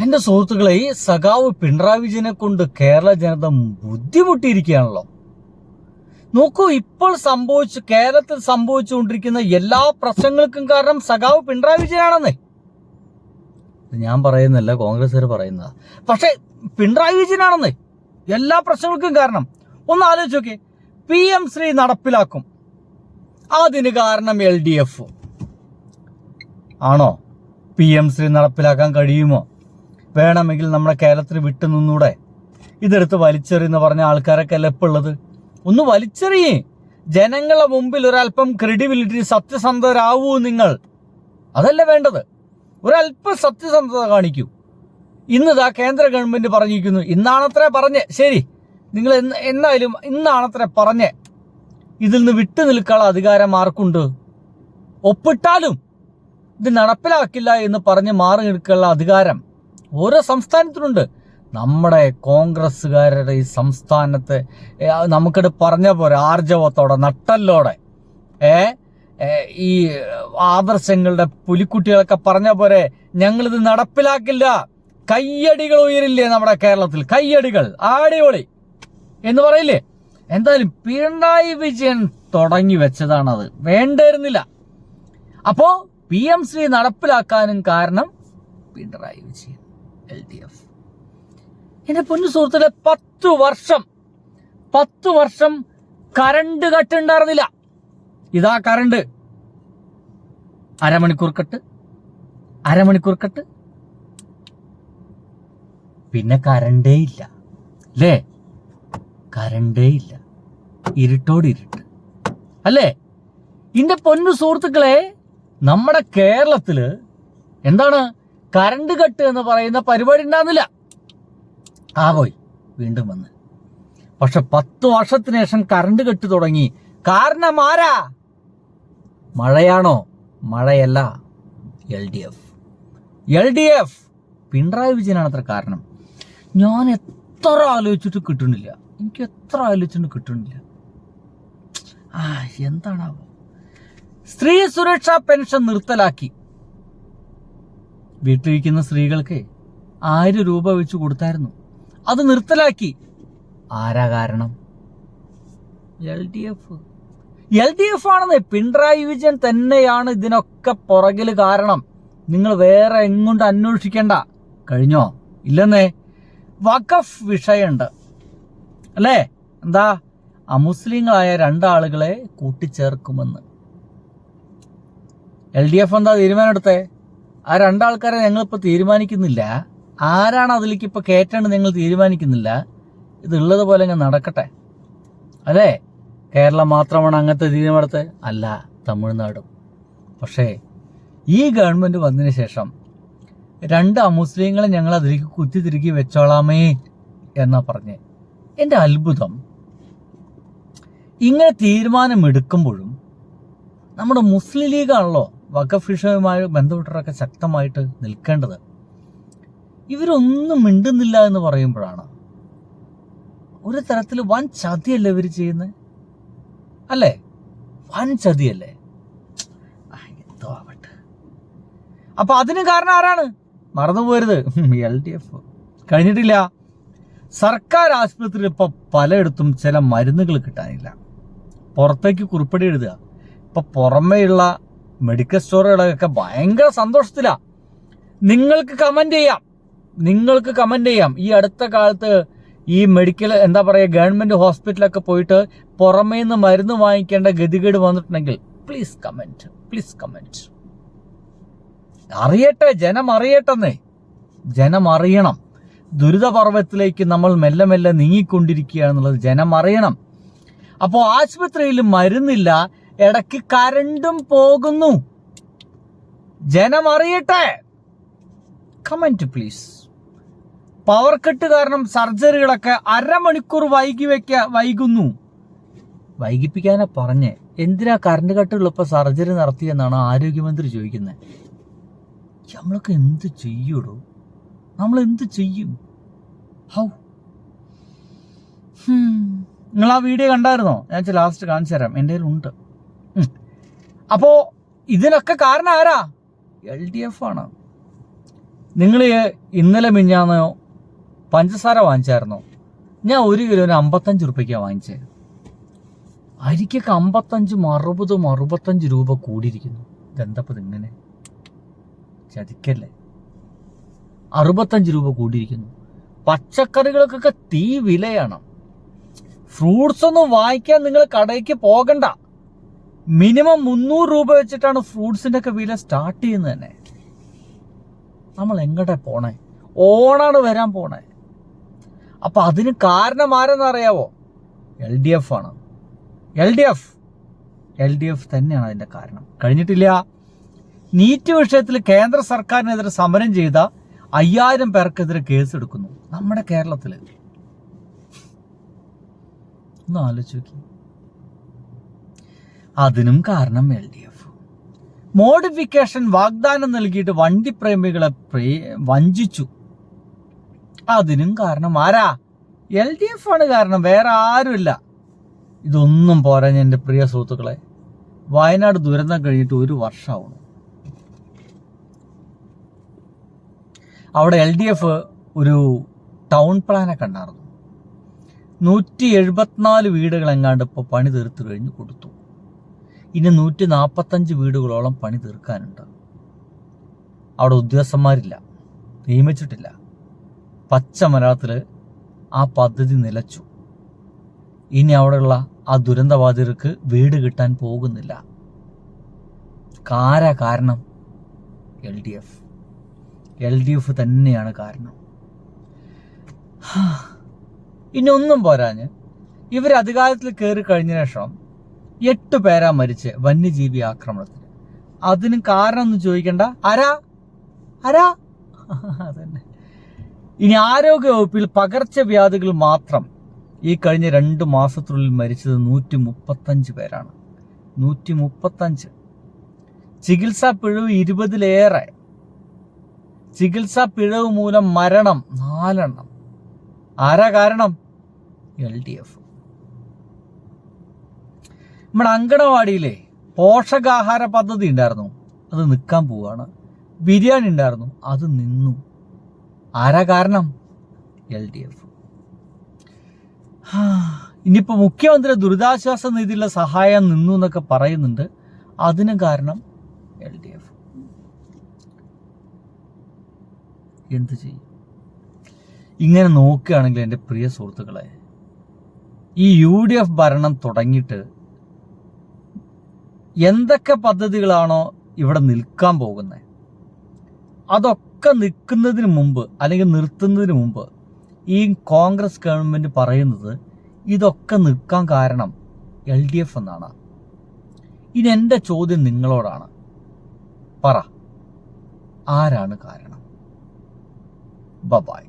എന്റെ സുഹൃത്തുക്കളെ, ഈ സഖാവ് പിണറായി വിജയനെ കൊണ്ട് കേരള ജനത ബുദ്ധിമുട്ടിയിരിക്കുകയാണല്ലോ. നോക്കൂ, ഇപ്പോൾ കേരളത്തിൽ സംഭവിച്ചുകൊണ്ടിരിക്കുന്ന എല്ലാ പ്രശ്നങ്ങൾക്കും കാരണം സഖാവ് പിണറായി വിജയനാണെന്നേ. ഞാൻ പറയുന്നല്ല, കോൺഗ്രസ്സുകാർ പറയുന്നതാ. പക്ഷെ പിണറായി വിജയനാണെന്നേ എല്ലാ പ്രശ്നങ്ങൾക്കും കാരണം. ഒന്ന് ആലോചിച്ച് നോക്കേ, PM ശ്രീ നടപ്പിലാക്കും, അതിന് കാരണം LDF ആണോ? PM ശ്രീ നടപ്പിലാക്കാൻ കഴിയുമോ? വേണമെങ്കിൽ നമ്മുടെ കേരളത്തിൽ വിട്ടു നിന്നൂടെ? ഇതെടുത്ത് വലിച്ചെറിയെന്ന് പറഞ്ഞ ആൾക്കാരൊക്കെ അല്ല ഇപ്പോൾ ഉള്ളത്. ഒന്ന് വലിച്ചെറിയേ, ജനങ്ങളുടെ മുമ്പിൽ ഒരല്പം ക്രെഡിബിലിറ്റി, സത്യസന്ധരാവൂ നിങ്ങൾ. അതല്ല വേണ്ടത്, ഒരല്പം സത്യസന്ധത കാണിക്കൂ. ഇന്നിതാ കേന്ദ്ര ഗവൺമെന്റ് പറഞ്ഞിരിക്കുന്നു, ഇന്നാണത്രേ പറഞ്ഞേ, ശരി, നിങ്ങൾ എന്നായാലും ഇന്നാണത്രേ പറഞ്ഞേ, ഇതിൽ നിന്ന് വിട്ടു നിൽക്കാനുള്ള അധികാരം ആർക്കുണ്ട്? ഒപ്പിട്ടാലും ഇത് നടപ്പിലാക്കില്ല എന്ന് പറഞ്ഞ് മാറി നിൽക്കാനുള്ള അധികാരം ഓരോ സംസ്ഥാനത്തിനുണ്ട്. നമ്മുടെ കോൺഗ്രസ്സുകാരുടെ ഈ സംസ്ഥാനത്ത് നമുക്കിത് പറഞ്ഞ പോലെ ആർജവത്തോടെ, നട്ടല്ലോടെ, ഈ ആദർശങ്ങളുടെ പുലിക്കുട്ടികളൊക്കെ പറഞ്ഞ പോലെ ഞങ്ങളിത് നടപ്പിലാക്കില്ല, കയ്യടികൾ ഉയരില്ലേ നമ്മുടെ കേരളത്തിൽ? കയ്യടികൾ, അടിപൊളി എന്ന് പറയില്ലേ? എന്തായാലും പിണറായി വിജയൻ തുടങ്ങി വെച്ചതാണത്, വേണ്ടായിരുന്നില്ല. അപ്പോ PM ശ്രീ നടപ്പിലാക്കാനും കാരണം പിണറായി വിജയൻ, LDF. എന്റെ പൊന്നു സുഹൃത്തുക്കളെ, 10 വർഷം കറണ്ട് കട്ടുണ്ടായിരുന്നില്ല. ഇതാ കറണ്ട്, അരമണിക്കൂർ കട്ട്, പിന്നെ കറണ്ടേ ഇല്ല, അല്ലേ? കറണ്ടേ ഇല്ല, ഇരുട്ടോടിരുട്ട്, അല്ലേ? എന്റെ പൊന്നു സുഹൃത്തുക്കളെ, നമ്മുടെ കേരളത്തില് എന്താണ് കറണ്ട് കട്ട് എന്ന് പറയുന്ന പരിപാടി ഉണ്ടാകുന്നില്ല. പോയി വീണ്ടും വന്ന്. പക്ഷെ 10 വർഷത്തിന് ശേഷം കറണ്ട് കട്ട് തുടങ്ങി. കാരണം ആരാ? മഴയാണോ? മഴയല്ല, LDF. പിണറായി വിജയനാണ് അത്ര കാരണം. ഞാൻ എത്ര ആലോചിച്ചിട്ട് കിട്ടുന്നില്ല, എനിക്ക് എത്ര ആലോചിച്ചിട്ട് കിട്ടുന്നില്ല. എന്താണാവോ? സ്ത്രീ സുരക്ഷാ പെൻഷൻ നിർത്തലാക്കി. വീട്ടിലിരിക്കുന്ന സ്ത്രീകൾക്ക് 1000 രൂപ വെച്ച് കൊടുത്തായിരുന്നു, അത് നിർത്തലാക്കി. ആരാ കാരണം? LDF ആണെന്നേ. പിണറായി വിജയൻ തന്നെയാണ് ഇതിനൊക്കെ പുറകില് കാരണം. നിങ്ങൾ വേറെ എങ്ങോട്ട് അന്വേഷിക്കണ്ട. കഴിഞ്ഞോ? ഇല്ലെന്നേ. വഖഫ് വിഷയമുണ്ട്, അല്ലേ? എന്താ? അമുസ്ലിങ്ങളായ 2 ആളുകളെ കൂട്ടിച്ചേർക്കുമെന്ന് LDF എന്താ തീരുമാനം എടുത്തേ? ആ 2 ആൾക്കാരെ ഞങ്ങളിപ്പോൾ തീരുമാനിക്കുന്നില്ല. ആരാണ് അതിലേക്ക് ഇപ്പോൾ കയറ്റേണ്ടത് നിങ്ങൾ തീരുമാനിക്കുന്നില്ല. ഇതുള്ളത് പോലെ ഞാൻ നടക്കട്ടെ, അല്ലേ? കേരളം മാത്രമാണ് അങ്ങനത്തെ തീരുമാനത്തെ? അല്ല, തമിഴ്നാടും. പക്ഷേ ഈ ഗവൺമെന്റ് വന്നതിന് ശേഷം 2 അമുസ്ലിങ്ങളെ ഞങ്ങൾ അതിലേക്ക് കുത്തിത്തിരുക്കി വെച്ചോളാമേ എന്നാ പറഞ്ഞേ. എൻ്റെ അത്ഭുതം, ഇങ്ങനെ തീരുമാനമെടുക്കുമ്പോഴും നമ്മുടെ മുസ്ലിം ലീഗാണല്ലോ വഖഫ് വിഷയവുമായി ബന്ധപ്പെട്ടവരൊക്കെ ശക്തമായിട്ട് നിൽക്കേണ്ടത്. ഇവരൊന്നും മിണ്ടുന്നില്ല എന്ന് പറയുമ്പോഴാണ് ഒരു തരത്തിൽ വൻ ചതിയല്ലേ ഇവർ ചെയ്യുന്നത്, അല്ലേ? വൻ ചതിയല്ലേ? എന്തോ ആവട്ടെ. അപ്പൊ അതിന് കാരണം ആരാണ്? മറന്നുപോരുത്, LDF. കഴിഞ്ഞിട്ടില്ല. സർക്കാർ ആശുപത്രിയിൽ ഇപ്പൊ പലയിടത്തും ചില മരുന്നുകൾ കിട്ടാനില്ല. പുറത്തേക്ക് കുറിപ്പടി എഴുതുക. ഇപ്പൊ പുറമേയുള്ള മെഡിക്കൽ സ്റ്റോറുകളൊക്കെ ഭയങ്കര സന്തോഷത്തിലാ. നിങ്ങൾക്ക് കമന്റ് ചെയ്യാം. ഈ അടുത്ത കാലത്ത് ഈ മെഡിക്കൽ ഗവൺമെന്റ് ഹോസ്പിറ്റലൊക്കെ പോയിട്ട് പുറമേ നിന്ന് മരുന്ന് വാങ്ങിക്കേണ്ട ഗതികേട് വന്നിട്ടുണ്ടെങ്കിൽ പ്ലീസ് കമന്റ്. അറിയട്ടെ, ജനം അറിയണം. ദുരിതപർവ്വത്തിലേക്ക് നമ്മൾ മെല്ലെ മെല്ലെ നീങ്ങിക്കൊണ്ടിരിക്കുകയാണെന്നുള്ളത് ജനം അറിയണം. അപ്പോൾ ആശുപത്രിയിൽ മരുന്നില്ല, ഇടയ്ക്ക് കരണ്ടും പോകുന്നു. ജനം അറിയട്ടെ. Comment please. പവർ കട്ട് കാരണം സർജറികളൊക്കെ അരമണിക്കൂർ വൈകുന്നു. വൈകിപ്പിക്കാനാ പറഞ്ഞേ. എന്തിനാ കറണ്ട് കട്ടുള്ളപ്പോൾ സർജറി നടത്തിയെന്നാണ് ആരോഗ്യമന്ത്രി ചോദിക്കുന്നത്. നമ്മളൊക്കെ എന്ത് ചെയ്യൂടോ? നമ്മൾ എന്ത് ചെയ്യും? നിങ്ങൾ ആ വീഡിയോ കണ്ടായിരുന്നോ? ഞാൻ ലാസ്റ്റ് കാണിച്ചു തരാം, എൻ്റെ കയ്യിലുണ്ട്. അപ്പോ ഇതിനൊക്കെ കാരണം ആരാ? LDF ആണ്. നിങ്ങൾ ഇന്നലെ മിഞ്ഞാന്നോ പഞ്ചസാര വാങ്ങിച്ചായിരുന്നോ? ഞാൻ 1 കിലോന് 55 രൂപയ്ക്കാണ് വാങ്ങിച്ചത്. അരിക്കൊക്കെ 55, 60, 65 രൂപ കൂടിയിരിക്കുന്നു. ഇതെന്തപ്പത് ഇങ്ങനെ? ചതിക്കല്ലേ. 65 രൂപ കൂടിയിരിക്കുന്നു. പച്ചക്കറികൾക്കൊക്കെ തീ വിലയാണ്. ഫ്രൂട്ട്സ് ഒന്നും വാങ്ങിക്കാൻ നിങ്ങൾ കടയ്ക്ക് പോകണ്ട. മിനിമം 300 രൂപ വെച്ചിട്ടാണ് ഫ്രൂട്ട്സിന്റെ ഒക്കെ വില സ്റ്റാർട്ട് ചെയ്യുന്നത് തന്നെ. നമ്മൾ എങ്ങോട്ടാ പോണേ? ഓണാണ് വരാൻ പോണേ. അപ്പൊ അതിന് കാരണം ആരെന്ന് അറിയാവോ? LDF ആണ്. LDF തന്നെയാണ് അതിന്റെ കാരണം. കഴിഞ്ഞിട്ടില്ല. നീറ്റ് വിഷയത്തിൽ കേന്ദ്ര സർക്കാരിനെതിരെ സമരം ചെയ്ത 5000 പേർക്കെതിരെ കേസെടുക്കുന്നു നമ്മുടെ കേരളത്തിൽ. ഒന്ന് ആലോചിച്ച് നോക്കി. അതിനും കാരണം LDF. മോഡിഫിക്കേഷൻ വാഗ്ദാനം നൽകിയിട്ട് വണ്ടിപ്രേമികളെ വഞ്ചിച്ചു. അതിനും കാരണം ആരാ? LDF ആണ് കാരണം, വേറെ ആരുമില്ല. ഇതൊന്നും പോരാ എൻ്റെ പ്രിയ സുഹൃത്തുക്കളെ. വയനാട് ദുരന്തം കഴിഞ്ഞിട്ട് 1 വർഷമാവണം. അവിടെ LDF ഒരു ടൗൺ പ്ലാനൊക്കെ ഉണ്ടായിരുന്നു. 174 വീടുകൾ എങ്ങാണ്ട് ഇപ്പോൾ പണി തീർത്തു കഴിഞ്ഞ് കൊടുത്തു. ഇനി 145 വീടുകളോളം പണി തീർക്കാനുണ്ട്. അവിടെ ഉദ്യോഗസ്ഥന്മാരില്ല, നിയമിച്ചിട്ടില്ല. പച്ച മലയാളത്തിൽ ആ പദ്ധതി നിലച്ചു. ഇനി അവിടെയുള്ള ആ ദുരന്തബാധിതർക്ക് വീട് കിട്ടാൻ പോകുന്നില്ല. കാരണം LDF തന്നെയാണ് കാരണം. ഇനി ഒന്നും പോരാഞ്ഞ് ഇവർ അധികാരത്തിൽ കയറി കഴിഞ്ഞ ശേഷം 8 പേരാ മരിച്ച് വന്യജീവി ആക്രമണത്തിൽ. അതിന് കാരണം എന്ന് ചോദിക്കണ്ട. ആരാ? അതന്നെ. ഇനി ആരോഗ്യവകുപ്പിൽ പകർച്ചവ്യാധികൾ മാത്രം ഈ കഴിഞ്ഞ 2 മാസത്തിനുള്ളിൽ മരിച്ചത് 135 പേരാണ്. 135. ചികിത്സാ പിഴവ് 20-ലേറെ. ചികിത്സാ പിഴവ് മൂലം മരണം 4 എണ്ണം. ആരാ കാരണം? LDF. നമ്മുടെ അങ്കണവാടിയിലെ പോഷകാഹാര പദ്ധതി ഉണ്ടായിരുന്നു, അത് നിൽക്കാൻ പോവാണ്. ബിരിയാണി ഉണ്ടായിരുന്നു, അത് നിന്നു. ആരാ കാരണം? LDF. ഇനിയിപ്പോൾ മുഖ്യമന്ത്രി ദുരിതാശ്വാസ നിധിയിലുള്ള സഹായം നിന്നു എന്നൊക്കെ പറയുന്നുണ്ട്. അതിന് കാരണം LDF. എന്ത് ചെയ്യും? ഇങ്ങനെ നോക്കുകയാണെങ്കിൽ എൻ്റെ പ്രിയ സുഹൃത്തുക്കളെ, ഈ UDF ഭരണം തുടങ്ങിയിട്ട് എന്തൊക്കെ പദ്ധതികളാണോ ഇവിടെ നിൽക്കാൻ പോകുന്നത്, അതൊക്കെ നിൽക്കുന്നതിന് മുമ്പ് അല്ലെങ്കിൽ നിർത്തുന്നതിന് മുമ്പ് ഈ കോൺഗ്രസ് ഗവൺമെൻറ് പറയുന്നത് ഇതൊക്കെ നിൽക്കാൻ കാരണം LDF എന്നാണ്. ഇനി എൻ്റെ ചോദ്യം നിങ്ങളോടാണ്. പറ, ആരാണ് കാരണം? ബൈ.